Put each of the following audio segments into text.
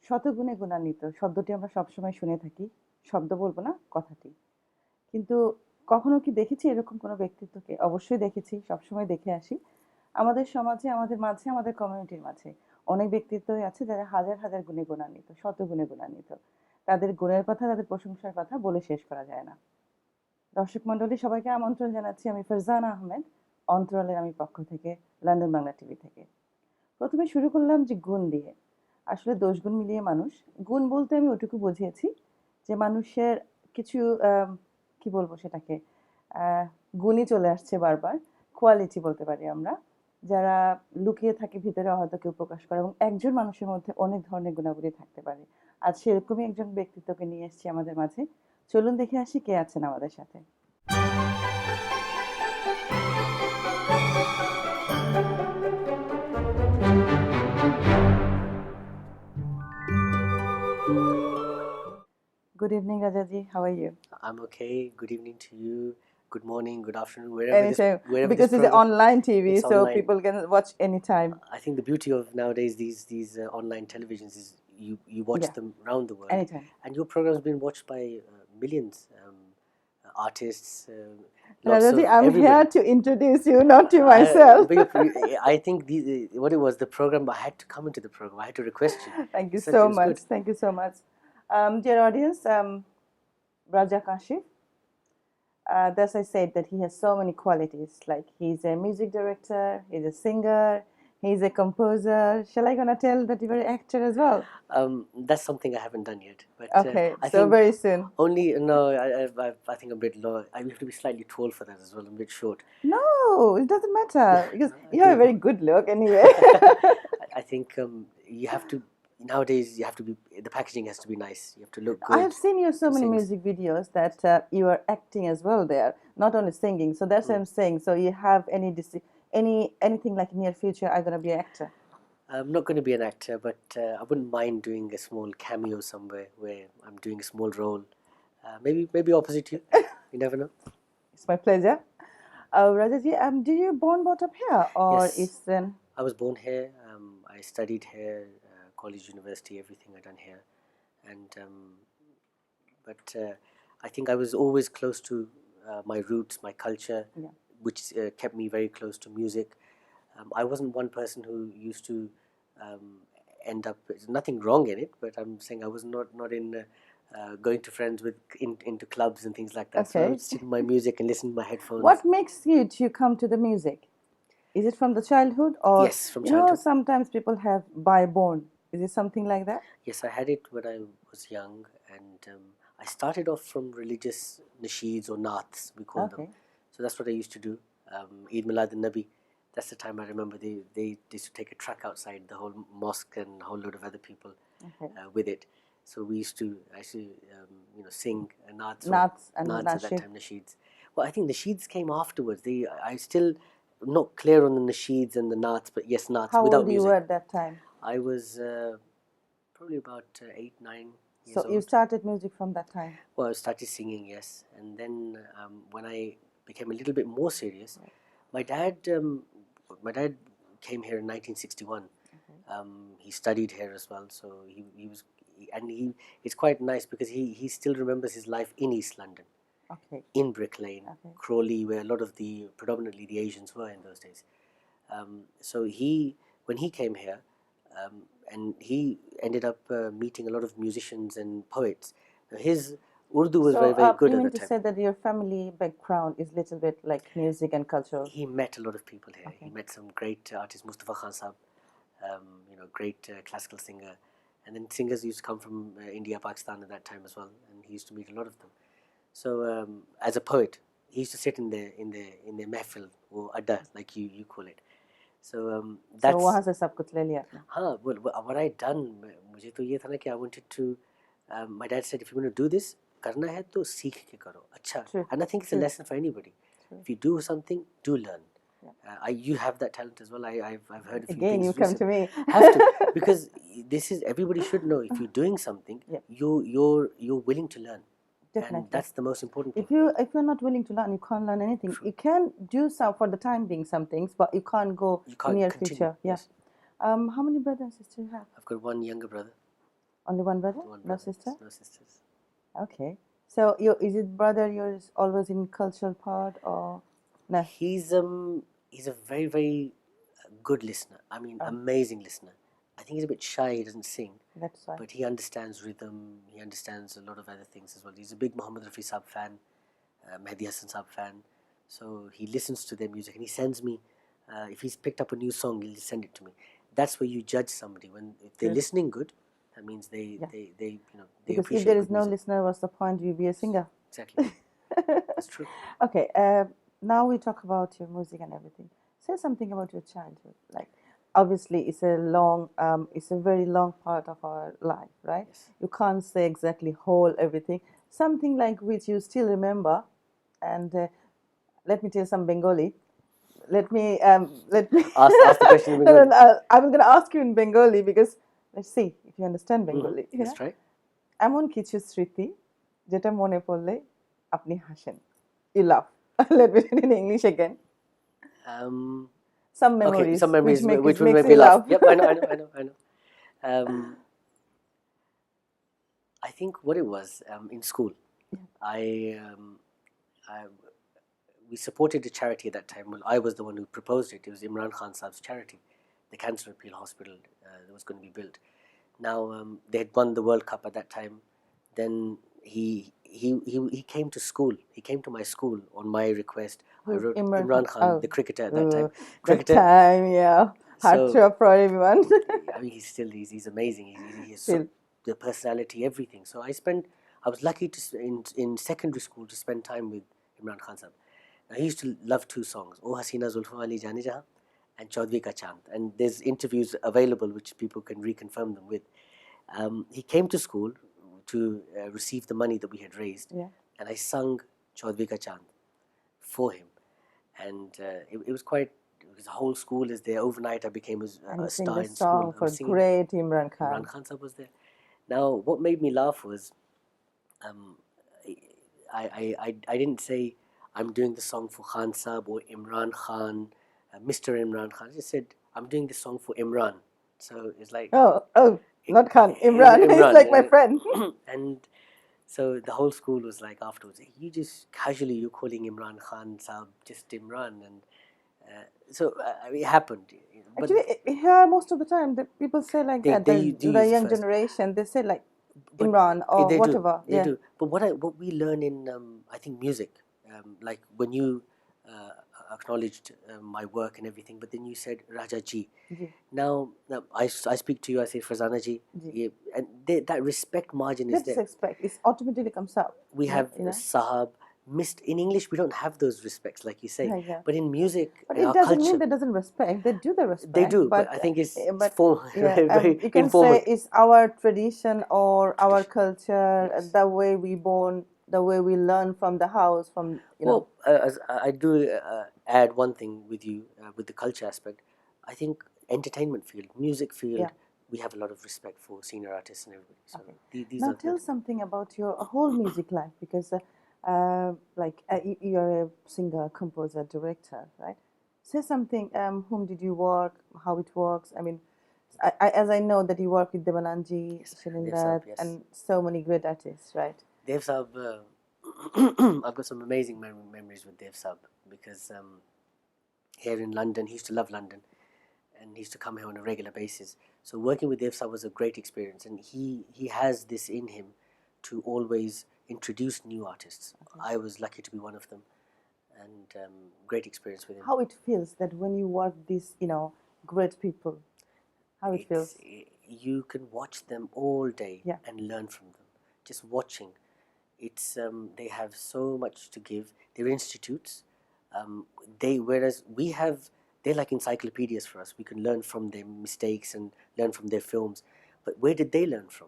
শতগুণে গুণান্বিত শব্দটি আমরা সবসময় শুনে থাকি। শব্দ বলবো না, কথাটি। কিন্তু কখনো কি দেখেছি এরকম কোনো ব্যক্তিত্বকে? অবশ্যই দেখেছি, সবসময় দেখে আসি। আমাদের সমাজে, আমাদের মাঝে, আমাদের কমিউনিটির মাঝে অনেক ব্যক্তিত্বই আছে যারা হাজার, হাজার গুণে গুণান্বিত, শতগুণে গুণান্বিত। তাদের গুণের কথা, তাদের প্রশংসার কথা বলে শেষ করা যায় না। দর্শক মণ্ডলী, সবাইকে আমন্ত্রণ জানাচ্ছি। আমি ফারজানা আহমেদ, অন্তরালের আমি পক্ষ থেকে, লন্ডন বাংলা টিভি থেকে। প্রথমে শুরু করলাম যে গুণ দিয়ে। আসলে দোষ গুণ মিলিয়ে মানুষ। গুণ বলতে আমি ওটুকু বুঝিয়েছি যে মানুষের কিছু কি বলবো সেটাকে, আহ, গুণই চলে আসছে বারবার। কোয়ালিটি বলতে পারি আমরা, যারা লুকিয়ে থাকে ভিতরে, হয়তো কেউ প্রকাশ করে, এবং একজন মানুষের মধ্যে অনেক ধরনের গুণাবলী থাকতে পারে। আজ সেরকমই একজন ব্যক্তিত্বকে নিয়ে এসেছি আমাদের মাঝে। চলুন দেখে আসি কে আছেন আমাদের সাথে। Good evening, Rajaji. How are you? I'm okay. Good evening to you. Good morning, good afternoon, wherever Anytime, this because it's program. online TV, It's so online. people can watch anytime. I think the beauty of nowadays these online televisions is you watch Yeah, them around the world, anytime. and your program's been watched by millions, artists, lots Rajaji, of I'm here everybody. to introduce you, not to myself. I think what it was the program. I had to come into the program. I had to request you. Thank you Such so is much. good. Thank you so much. Dear audience, Raja Kaasheff, thus I said that he has so many qualities. Like, he's a music director, he's a singer, he's a composer. Shall I gonna tell that you're an actor as well? That's something I haven't done yet. But Okay, I so think very soon. only no. I think I'm a bit low. I have to be slightly tall for that as well. I'm a bit short. No, it doesn't matter because No, you have a very good look anyway. I think you have to nowadays. You have to be. The packaging has to be nice. You have to look I good. have seen you so to many sing. music videos that you are acting as well there, not only singing. So that's what I'm saying. So you have anything like near future? I'm gonna be an actor. I'm not going to be an actor, but I wouldn't mind doing a small cameo somewhere where I'm doing a small role. Maybe opposite you. You never know. It's my pleasure. Rajaji, did you born brought up here or Yes. is then? I was born here. I studied here, college, university, everything I done here, and but I think I was always close to my roots, my culture, Yeah. which kept me very close to music. I wasn't one person who used to um, end up. There's nothing wrong in it, but I'm saying I was not in. Going to friends into clubs and things like that. So I Okay. would sit in my music and listen to my headphones. What makes you to come to the music? Is it from the childhood or Yes, from you know childhood. sometimes people have by born? Is it something like that? Yes, I had it when I was young, and I started off from religious nasheeds or naats, we call them. Okay. So that's what I used to do. Eid Milad and Nabi. That's the time I remember they used to take a truck outside the whole mosque and a whole load of other people Okay. with it. So we used to actually sing naats Naats and naats at that nasheed. time, nasheeds. Well, I think nasheeds came afterwards. I still am not clear on the nasheeds and the naats, but yes, naats How without old you music. were at that time? I was probably about 8, 9 years So old. you started music from that time. Well, I started singing, yes, and then when I became a little bit more serious, my dad my dad came here in 1961. He studied here as well, so he was and he it's quite nice because he still remembers his life in East London, Okay. in Brick Lane, Okay. Crawley, where a lot of the predominantly the Asians were in those days. So when he came here, and he ended up meeting a lot of musicians and poets. Now, his Urdu was So very, very good you at mean the to time. say that your family background is little bit like music and cultural? He met a lot of people here. Okay. He met some great artists, Mustafa Khan Sahab, great classical singer, and then singers used to come from India, Pakistan at that time as well, and he used to meet a lot of them. So as a poet, he used to sit in the mehfil or adda, like you call it. So that's. So वहाँ से सब कुछ ले लिया आपने? हाँ, well, what I done, मुझे तो ये था ना कि I wanted to. My dad said, if you're going to do this, करना है तो सीख के करो, अच्छा. True. And I think it's a True. lesson for anybody. True. If you do something, do learn. Yeah. You have that talent as well. I've heard a few Again, things. you come to me. Have to, because this is everybody should know. If you're doing something, Yeah. you're willing to learn. Definitely. And that's the most important thing. If you're not willing to learn, you can't learn anything. True. You can do some for the time being some things, but you can't go You can't near continue. future. Yeah. Yes. How many brothers and sisters you have? I've got one younger brother. Only one brother? One No brother, sister? no sisters. Okay. So is it brother yours always in cultural part or no? He's a very very good listener. I mean, Oh, amazing listener. I think he's a bit shy. He doesn't sing, that's why. but he understands rhythm. He understands a lot of other things as well. He's a big Muhammad Rafi Saab fan, Mehdi Hassan Saab fan. So he listens to their music and he sends me. If he's picked up a new song, he'll send it to me. That's where you judge somebody. When if they're Good. listening good, that means they Yeah. they they Because if appreciate there is good no music. listener, what's the point? You be a singer. Exactly, that's true. Okay. Now we talk about your music and everything. Say something about your childhood. Like, obviously, it's a very long part of our life, right? Yes. You can't say exactly whole everything. Something like which you still remember, and let me tell some Bengali. Let me. Ask the question in No, no, Bengali. no. I'm gonna ask you in Bengali because let's see if you understand Bengali. Let's Yeah. try. এমন কিছু স্মৃতি যেটা মনে পড়লে আপনি হাসেন. You laugh. Let me say it in English again. Um, Some okay, memories some memories which will makes make you me laugh. laugh. Yep, I know. I think what it was in school, I we supported a charity at that time. Well, I was the one who proposed it. It was Imran Khan Saab's charity, the Cancer Appeal Hospital that was going to be built. Now they had won the World Cup at that time. Then he came to school. He came to my school on my request. I wrote Imran Khan, Oh, the cricketer at that time. that Cricketer. time, yeah. Heart So throb for everyone. I mean, he's amazing. He's Still. so, the personality, everything. So I was lucky to in secondary school to spend time with Imran Khan Sahab. Now, he used to love two songs, O Hasina Zulfa Wali Jane Jahan and Chaudhry Ka Chand. And there's interviews available which people can reconfirm them with. He came to school to receive the money that we had raised, Yeah. and I sung Chaudhry Ka Chand for him. And it was quite, because the whole school is there. Overnight, I became And a you sing star the in school. song I for was singing. great Imran Khan. Imran Khan Sahab was there. Now, what made me laugh was um, I didn't say I'm doing the song for Khan Sahab or Imran Khan, Mr. Imran Khan. I just said I'm doing the song for Imran. So it's like Oh, not Khan, Imran. He's Imran, like my friend. and so the whole school was like afterwards, you just casually you're calling Imran Khan Sahab just Imran, and so it happened. But Actually, here most of the time, the people say like that. they do The use it young first. generation, they say like But Imran or they whatever. they Yeah. do. But what we learn in I think music, like when you acknowledged my work and everything, but then you said Raja Ji. Ji. Now I speak to you, I say Farzana Ji, Ji. yeah, and that respect margin is Let's there. expect it automatically comes up. We have Sahab. Missed in English, we don't have those respects like you say. Yeah. But in music, But in it our doesn't culture, mean they doesn't respect. They do the respect. they do. But I think it's but yeah, very you can informal. say it's our tradition or our Tradition. culture, Yes. the way we born, the way we learn from the house, from Well, as I do add one thing with you with the culture aspect. I think entertainment field, music field, Yeah. we have a lot of respect for senior artists and everybody. So Okay. these Now are tell something about your whole music life because, you're a singer, composer, director, right? Say something. Whom did you work? How it works? I mean, as I know that you work with Devananji, Yes, Shilindrat, yes. and so many great artists, right? Dev Saab, I've got some amazing memories with Dev Saab because here in London, he used to love London and he used to come here on a regular basis. So working with Dev Saab was a great experience, and he has this in him to always introduce new artists. Okay. I was lucky to be one of them, and great experience with him. How it feels that when you work these, great people, how it feels? You can watch them all day Yeah. and learn from them. Just watching, it's they have so much to give. They're institutes. Whereas we have, they're like encyclopedias for us. We can learn from their mistakes and learn from their films. But where did they learn from?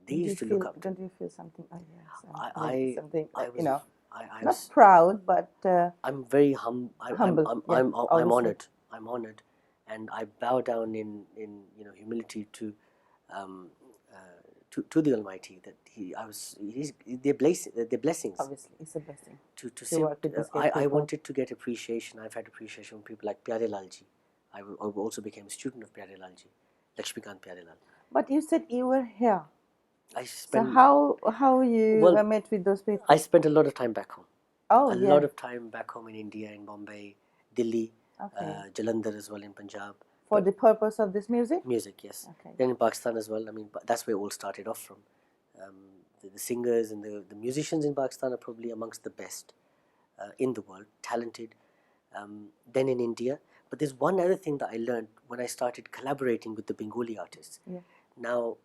They used to look up to. Don't you feel something? Oh yes, something I like, was, I not was, proud, but I'm very humble. Yeah, I'm obviously. honored. I'm honored, and I bow down in humility to um, to the Almighty, that they're blessings. Obviously, it's a blessing. To work with these great I people. wanted to get appreciation. I've had appreciation from people like Pyare Lalji. I also became a student of Pyare Lalji, Lakshmikant Pyare Lal. But you said you were here. I So spent how you well. met with those people? I spent a lot of time back home. Oh A yeah. lot of time back home in India, in Bombay, Delhi, Okay. Jalandhar as well in Punjab. For But the purpose of this music? music, yes. Okay. Then in Pakistan as well. I mean, that's where it all started off from. The singers and the musicians in Pakistan are probably amongst the best in the world, talented. Then in India. But there's one other thing that I learned when I started collaborating with the Bengali artists. Yeah. Now,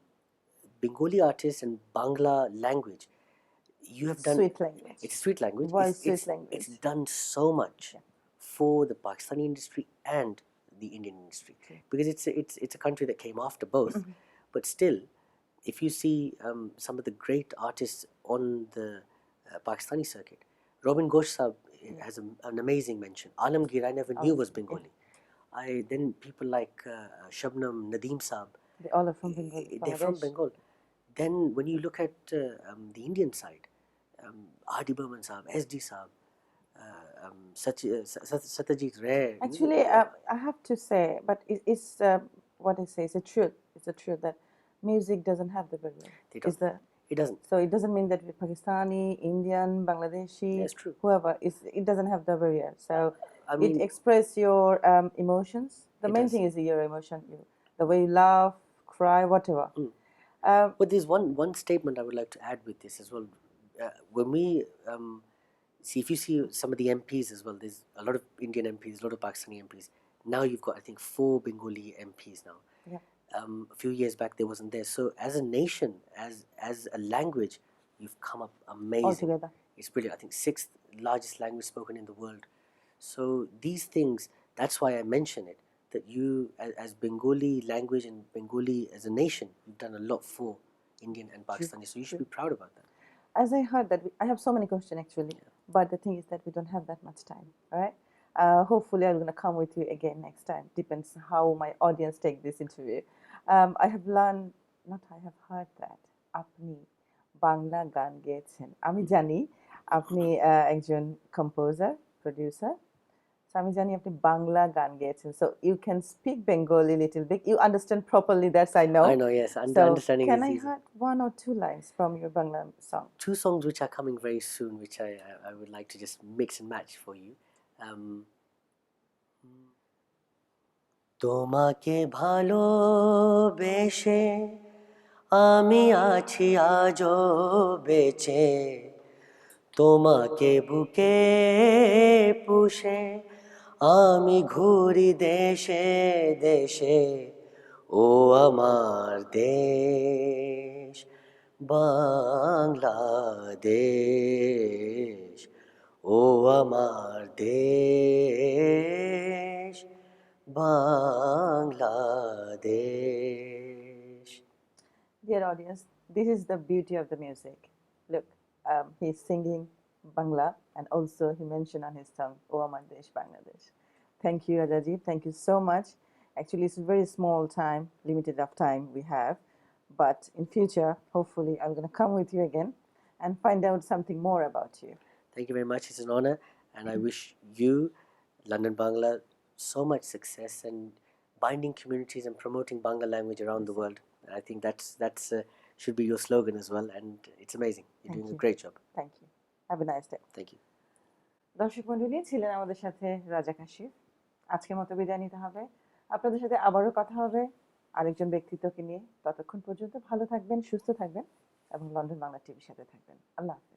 Bengali artists and Bangla language, you have done. Sweet language. It's a sweet language. Why It's sweet it's language? it's done so much Yeah. for the Pakistani industry and the Indian industry True. because it's a country that came after both, but still, if you see some of the great artists on the Pakistani circuit, Robin Ghosh Saab has an amazing mention. Alamgir I never knew was Bengali. I then people like Shabnam Nadeem Saab, They all are from Bengal, they're from Bangladesh. Bengal. Then when you look at the Indian side, R.D. Burman Saab, S.D. Saab, Satyajit Ray. Actually, I have to say, but it's what I say. It's a truth. It's a truth that music doesn't have the barrier. They don't. Is the It doesn't. So it doesn't mean that we're Pakistani, Indian, Bangladeshi, That's true. whoever. It doesn't have the barrier. So I mean, it express your emotions. The It main does. thing is your emotion, the way you laugh, cry, whatever. but there's one statement I would like to add with this as well. When we see, if you see some of the MPs as well, there's a lot of Indian MPs, a lot of Pakistani MPs. Now you've got, I think, 4 Bengali MPs now. Yeah. A few years back there wasn't there. So as a nation, as a language, you've come up amazing. Altogether. It's brilliant. I think 6th largest language spoken in the world. So these things, that's why I mention it. That you, as Bengali language and Bengali as a nation, you've done a lot for Indian and Pakistani. So you should be proud about that. As I heard that, I have so many questions actually, but the thing is that we don't have that much time. All right. Hopefully, I'm gonna come with you again next time. Depends how my audience take this interview. I have learned, not I have heard that আপনি বাংলা গান গেয়েছেন। আমি জানি আপনি একজন composer, producer. So আমি জানি আপনি বাংলা গান গেয়েছেন। So you can speak Bengali little bit. You understand properly. That's I know. I know, yes. So Understanding can is I easy. hear 1 or 2 lines from your Bangla song? 2 songs which are coming very soon, which I would like to just mix and match for you. তোমাকে ভালোবেসে আমি আছি আজও বেঁচে, তোমাকে বুকে পুষে আমি ঘুরি দেশে দেশে, ও আমার দেশ বাংলাদেশ, ও আমার দেশ Bangladesh. Dear audience, this is the beauty of the music. Look, he's singing Bangla and also he mentioned on his tongue, O Amar Desh, Bangladesh. Thank you, Rajajeev. Thank you so much. Actually, it's a very small time, limited of time we have. But in future, hopefully, I'm going to come with you again and find out something more about you. Thank you very much. It's an honor. And I wish you, London Bangla, so much success and binding communities and promoting Bangla language around the world. I think that's should be your slogan as well. And it's amazing. You're doing a great job. Thank you. Have a nice day. Thank you. দর্শক মণ্ডলী, ছিলেন আমাদের সাথে রাজা কাশিফ। আজকের মতো বিদায় নিতে হবে। আপনাদের সাথে আবারও কথা হবে আরেকজন ব্যক্তিত্বকে নিয়ে। ততক্ষণ পর্যন্ত ভালো থাকবেন, সুস্থ থাকবেন এবং লন্ডন বাংলা টিভির সাথে থাকবেন। আল্লাহ হাফেজ।